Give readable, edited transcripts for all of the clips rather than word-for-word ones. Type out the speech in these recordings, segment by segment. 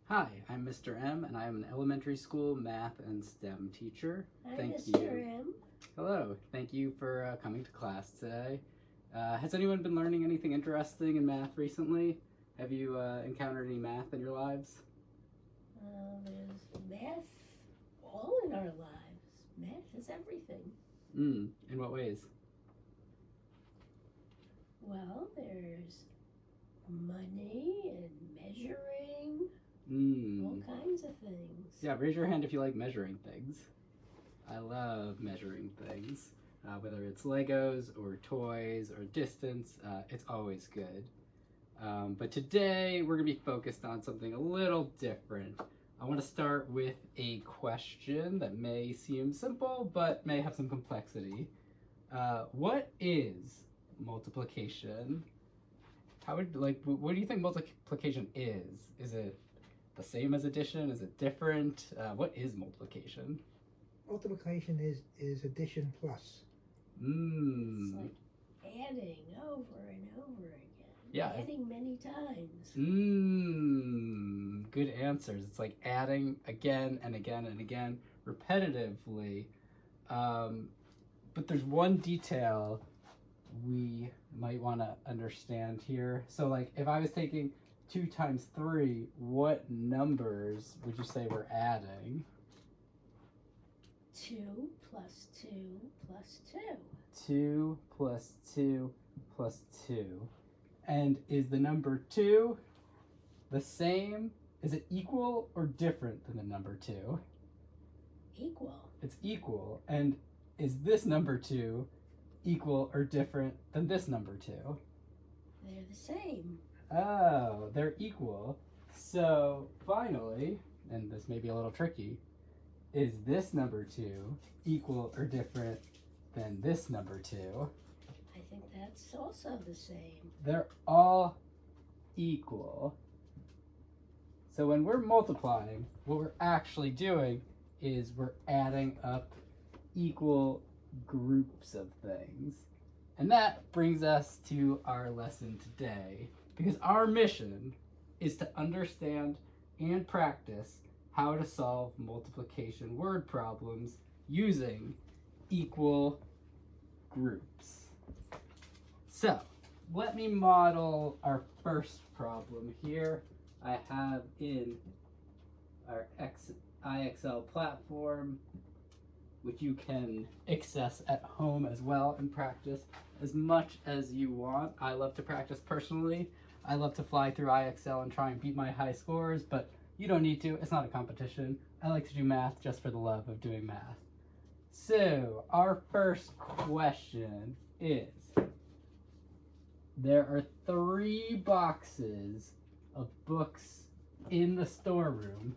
Hi, I'm Mr. M, and I am an elementary school math and STEM teacher. Hi, Thank Mr. you. M. Hello. Thank you for coming to class today. Has anyone been learning anything interesting in math recently? Have you encountered any math in your lives? There's math all in our lives. Math is everything. In what ways? Well, there's money and measuring, all kinds of things. Yeah, raise your hand if you like measuring things. I love measuring things. Whether it's Legos or toys or distance, it's always good. But today we're going to be focused on something a little different. I want to start with a question that may seem simple but may have some complexity. What is multiplication? What do you think multiplication is? Is it the same as addition? Is it different? What is multiplication? Multiplication is addition plus. It's like adding over and over again. Yeah. Adding many times. Good answers. It's like adding again and again and again repetitively. But there's one detail we might want to understand here. So like if I was taking 2 times 3, what numbers would you say we're adding? 2 plus 2 plus 2. 2 plus 2 plus 2. And is the number 2 the same? Is it equal or different than the number 2? Equal. It's equal. And is this number 2 equal or different than this number 2? They're the same. Oh, they're equal. So finally, and this may be a little tricky, is this number 2 equal or different than this number 2? I think that's also the same. They're all equal. So when we're multiplying, what we're actually doing is we're adding up equal groups of things. And that brings us to our lesson today, because our mission is to understand and practice how to solve multiplication word problems using equal groups. So let me model our first problem here. I have in our IXL platform, which you can access at home as well and practice as much as you want. I love to practice personally. I love to fly through IXL and try and beat my high scores, but you don't need to. It's not a competition. I like to do math just for the love of doing math. So our first question is, there are 3 boxes of books in the storeroom.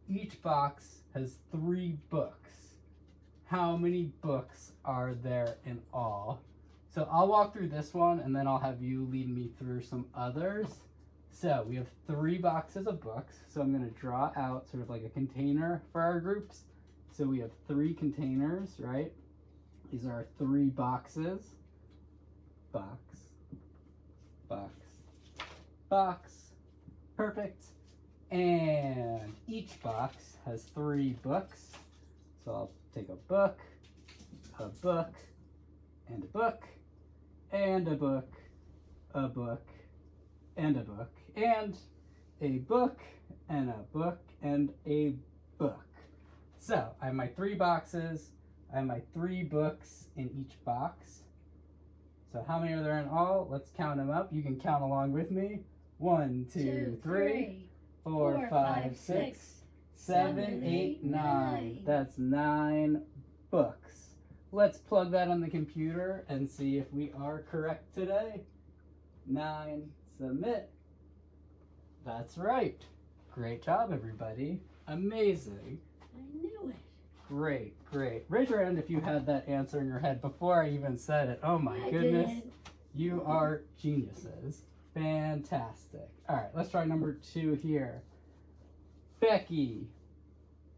Each box has 3 books. How many books are there in all? So I'll walk through this one and then I'll have you lead me through some others. So we have 3 boxes of books. So I'm going to draw out sort of like a container for our groups. So we have 3 containers, right? These are our 3 boxes. Box, box, box. Perfect. And each box has 3 books. So I'll take a book, and a book, and a book, and a book, and a book, and a book, and a book, and a book. So I have my 3 boxes. I have my 3 books in each box. So how many are there in all? Let's count them up. You can count along with me. 1, 2, 3, 4, 5, 6, 7, 8, 9. That's 9 books. Let's plug that on the computer and see if we are correct today. 9, submit. That's right. Great job, everybody. Amazing. I knew it. Great, great. Raise your hand if you had that answer in your head before I even said it. Oh my goodness. Did. You are geniuses. Fantastic. All right, let's try number 2 here. Becky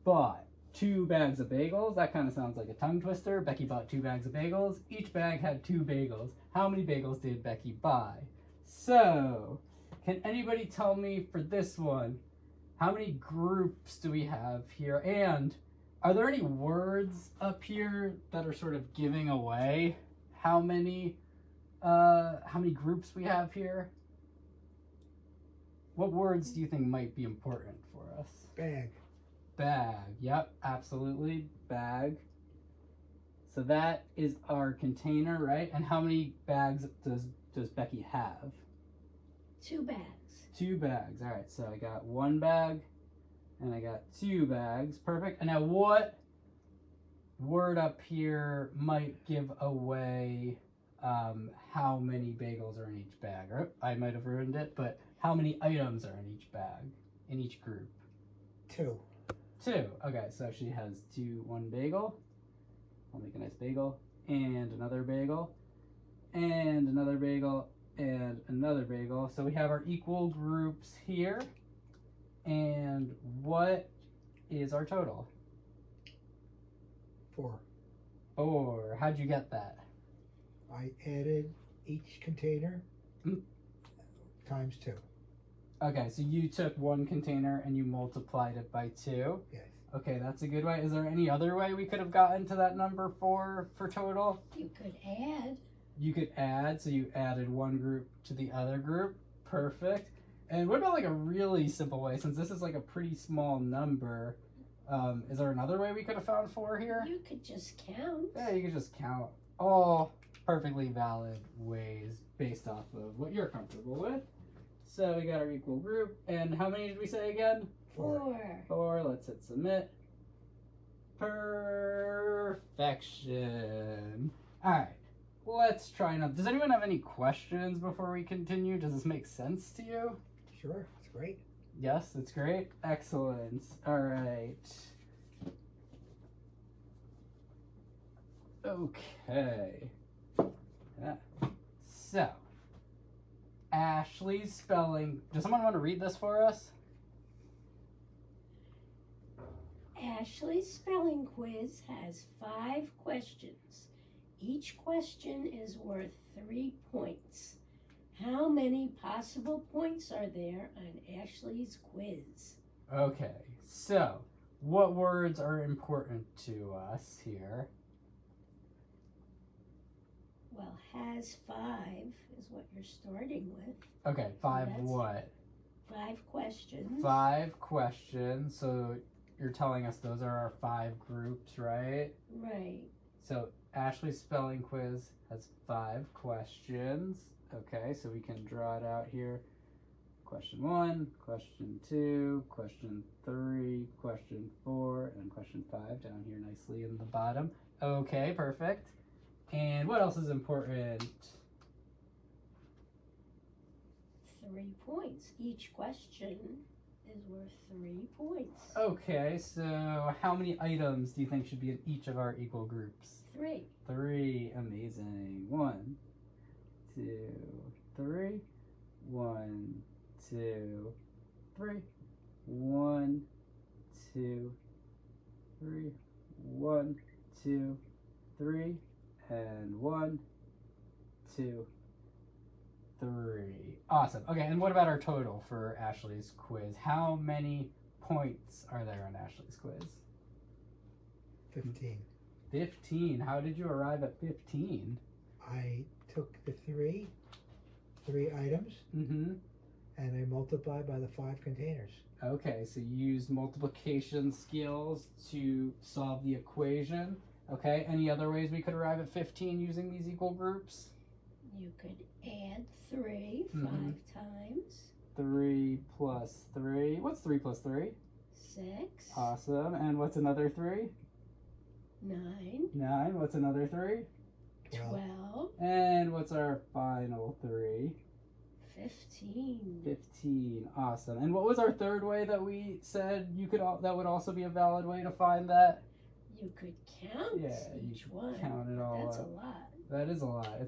bought 2 bags of bagels. That kind of sounds like a tongue twister. Becky bought 2 bags of bagels. Each bag had 2 bagels. How many bagels did Becky buy? So, can anybody tell me for this one, how many groups do we have here? And are there any words up here that are sort of giving away how many groups we have here? What words do you think might be important for us? Bag. Bag. Yep, absolutely. Bag. So that is our container, right? And how many bags does Becky have? 2 bags. 2 bags. All right, so I got 1 bag and I got 2 bags. Perfect. And now what word up here might give away how many bagels are in each bag? Or I might have ruined it, but how many items are in each bag, in each group? 2. 2. Okay, so she has 1 bagel. I'll make a nice bagel, and another bagel, and another bagel, and another bagel. So we have our equal groups here. And what is our total? 4. 4. How'd you get that? I added each container times 2. Okay, so you took 1 container and you multiplied it by 2. Yes. Okay, that's a good way. Is there any other way we could have gotten to that number 4 for total? You could add. You could add, so you added 1 group to the other group. Perfect. And what about like a really simple way? Since this is like a pretty small number, is there another way we could have found 4 here? You could just count. Yeah, you could just count. All perfectly valid ways based off of what you're comfortable with. So we got our equal group. And how many did we say again? 4. 4. Let's hit submit. Perfection. All right. Let's try now. Does anyone have any questions before we continue? Does this make sense to you? Sure, it's great. Yes, it's great. Excellent. All right. Okay. Yeah. So, Ashley's spelling. Does someone want to read this for us? Ashley's spelling quiz has 5 questions. Each question is worth 3 points. How many possible points are there on Ashley's quiz? Okay, so what words are important to us here? Well, has 5 is what you're starting with. Okay, 5 that's- what? 5 questions. 5 questions. So you're telling us those are our 5 groups, right? Right. So Ashley's spelling quiz has 5 questions. Okay, so we can draw it out here. Question 1, question 2, question 3, question 4, and question 5 down here nicely in the bottom. Okay, perfect. And what else is important? 3 points. Each question is worth 3 points. Okay, so how many items do you think should be in each of our equal groups? 3. 3. Amazing. 1, 2, 3. 1, 2, 3. 1, 2, 3. 1, 2, 3. And 1, 2, 3. Awesome. Okay, and what about our total for Ashley's quiz? How many points are there on Ashley's quiz? 15. 15. How did you arrive at 15? I took the 3 items, Mm-hmm. and I multiplied by the 5 containers. Okay, so you used multiplication skills to solve the equation. Okay, any other ways we could arrive at 15 using these equal groups? You could add 3 5 Mhm. times. 3 plus 3. What's 3 plus 3? 6. Awesome. And what's another 3? 9. 9. What's another 3? 12. And what's our final 3? 15. 15. Awesome. And what was our third way that we said that would also be a valid way to find that? You could count each one. Count it all That's up. a lot. That is a lot.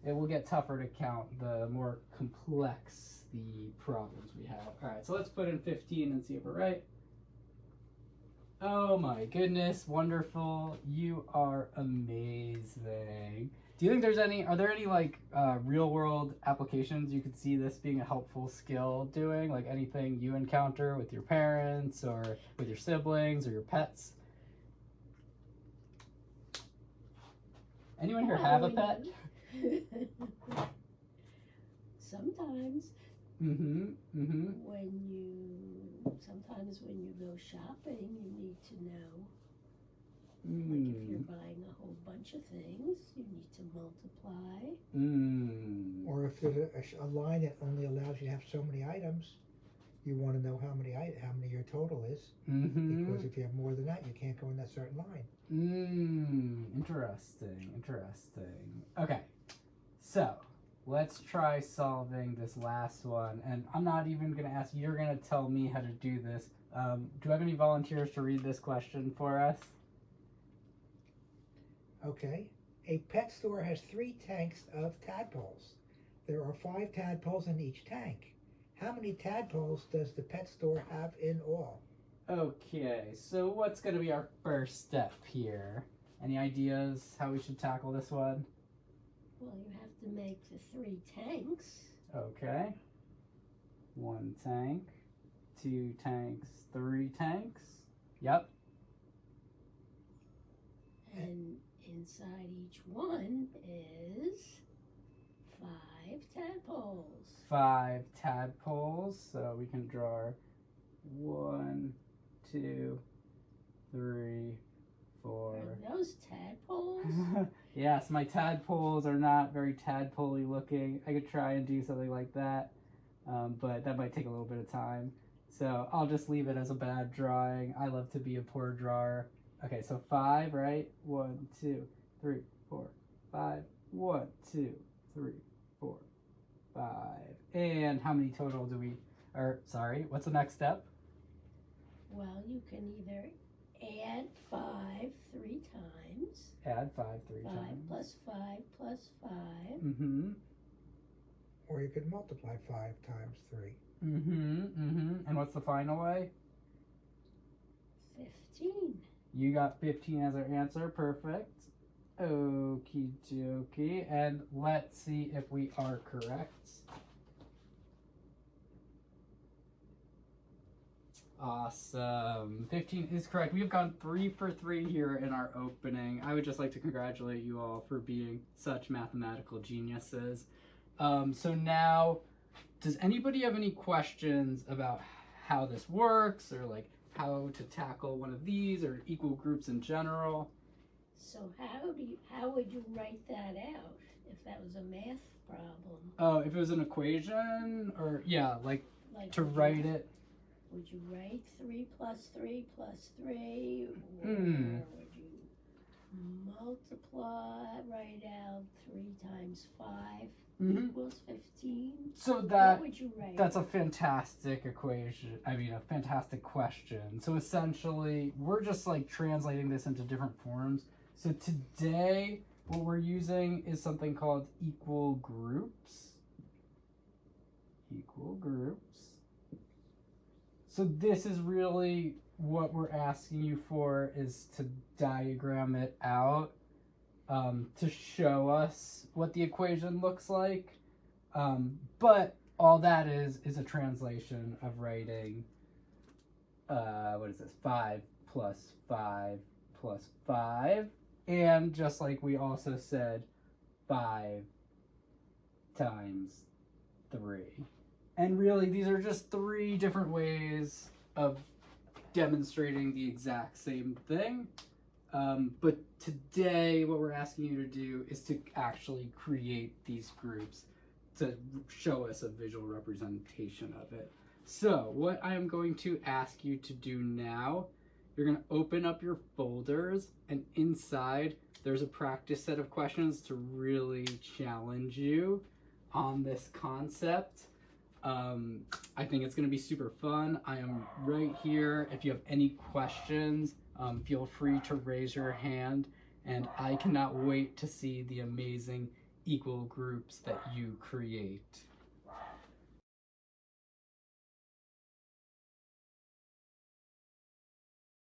It will get tougher to count the more complex the problems we have. All right, so let's put in 15 and see if we're right. Oh my goodness, wonderful. You are amazing. Do you think are there any like real world applications you could see this being a helpful skill doing? Like anything you encounter with your parents or with your siblings or your pets? Anyone here have a pet? Sometimes. Sometimes when you go shopping, you need to know. Like if you're buying a whole bunch of things, you need to multiply. Or if there's a line that only allows you to have so many items, you want to know how many your total is. Because if you have more than that, you can't go in that certain line. Interesting. Okay, so let's try solving this last one. And I'm not even going to ask you, you're going to tell me how to do this. Do I have any volunteers to read this question for us? Okay. A pet store has 3 tanks of tadpoles. There are 5 tadpoles in each tank. How many tadpoles does the pet store have in all? Okay, so what's going to be our first step here? Any ideas how we should tackle this one? Well, you have to make the 3 tanks. Okay. 1 tank, 2 tanks, 3 tanks. Yep. And inside each one is 5 tadpoles. 5 tadpoles. So we can draw 1, 2, 3, 4. Are those tadpoles? Yes, my tadpoles are not very tadpole-y looking. I could try and do something like that, but that might take a little bit of time. So I'll just leave it as a bad drawing. I love to be a poor drawer. Okay, so 5, right? 1, 2, 3, 4, 5. 1, 2, 3, 4, 5. And how many total do we, what's the next step? Well, you can either add 5 3 times. Add 5 3 5 times. plus 5 plus 5. Or you could multiply 5 times 3. And what's the final way? 15. You got 15 as our answer. Perfect. Okie dokie. And let's see if we are correct. Awesome. 15 is correct. We've gone 3 for 3 here in our opening. I would just like to congratulate you all for being such mathematical geniuses. So now, does anybody have any questions about how this works, or like how to tackle one of these, or equal groups in general? So how would you write that out if that was a math problem? Oh, if it was an equation, or yeah, like to write it. Would you write 3 plus 3 plus 3? Or would you multiply, write out 3 times 5 equals 15? So what would you write? That's a fantastic equation. I mean, a fantastic question. So essentially, we're just like translating this into different forms. So today, what we're using is something called equal groups. Equal groups. So this is really what we're asking you for, is to diagram it out to show us what the equation looks like. But all that is a translation of writing, what is this, 5 plus 5 plus 5. And just like we also said, 5 times 3. And really, these are just 3 different ways of demonstrating the exact same thing. But today, what we're asking you to do is to actually create these groups to show us a visual representation of it. So what I am going to ask you to do now, you're going to open up your folders, and inside there's a practice set of questions to really challenge you on this concept. I think it's going to be super fun. I am right here. If you have any questions, feel free to raise your hand, and I cannot wait to see the amazing equal groups that you create.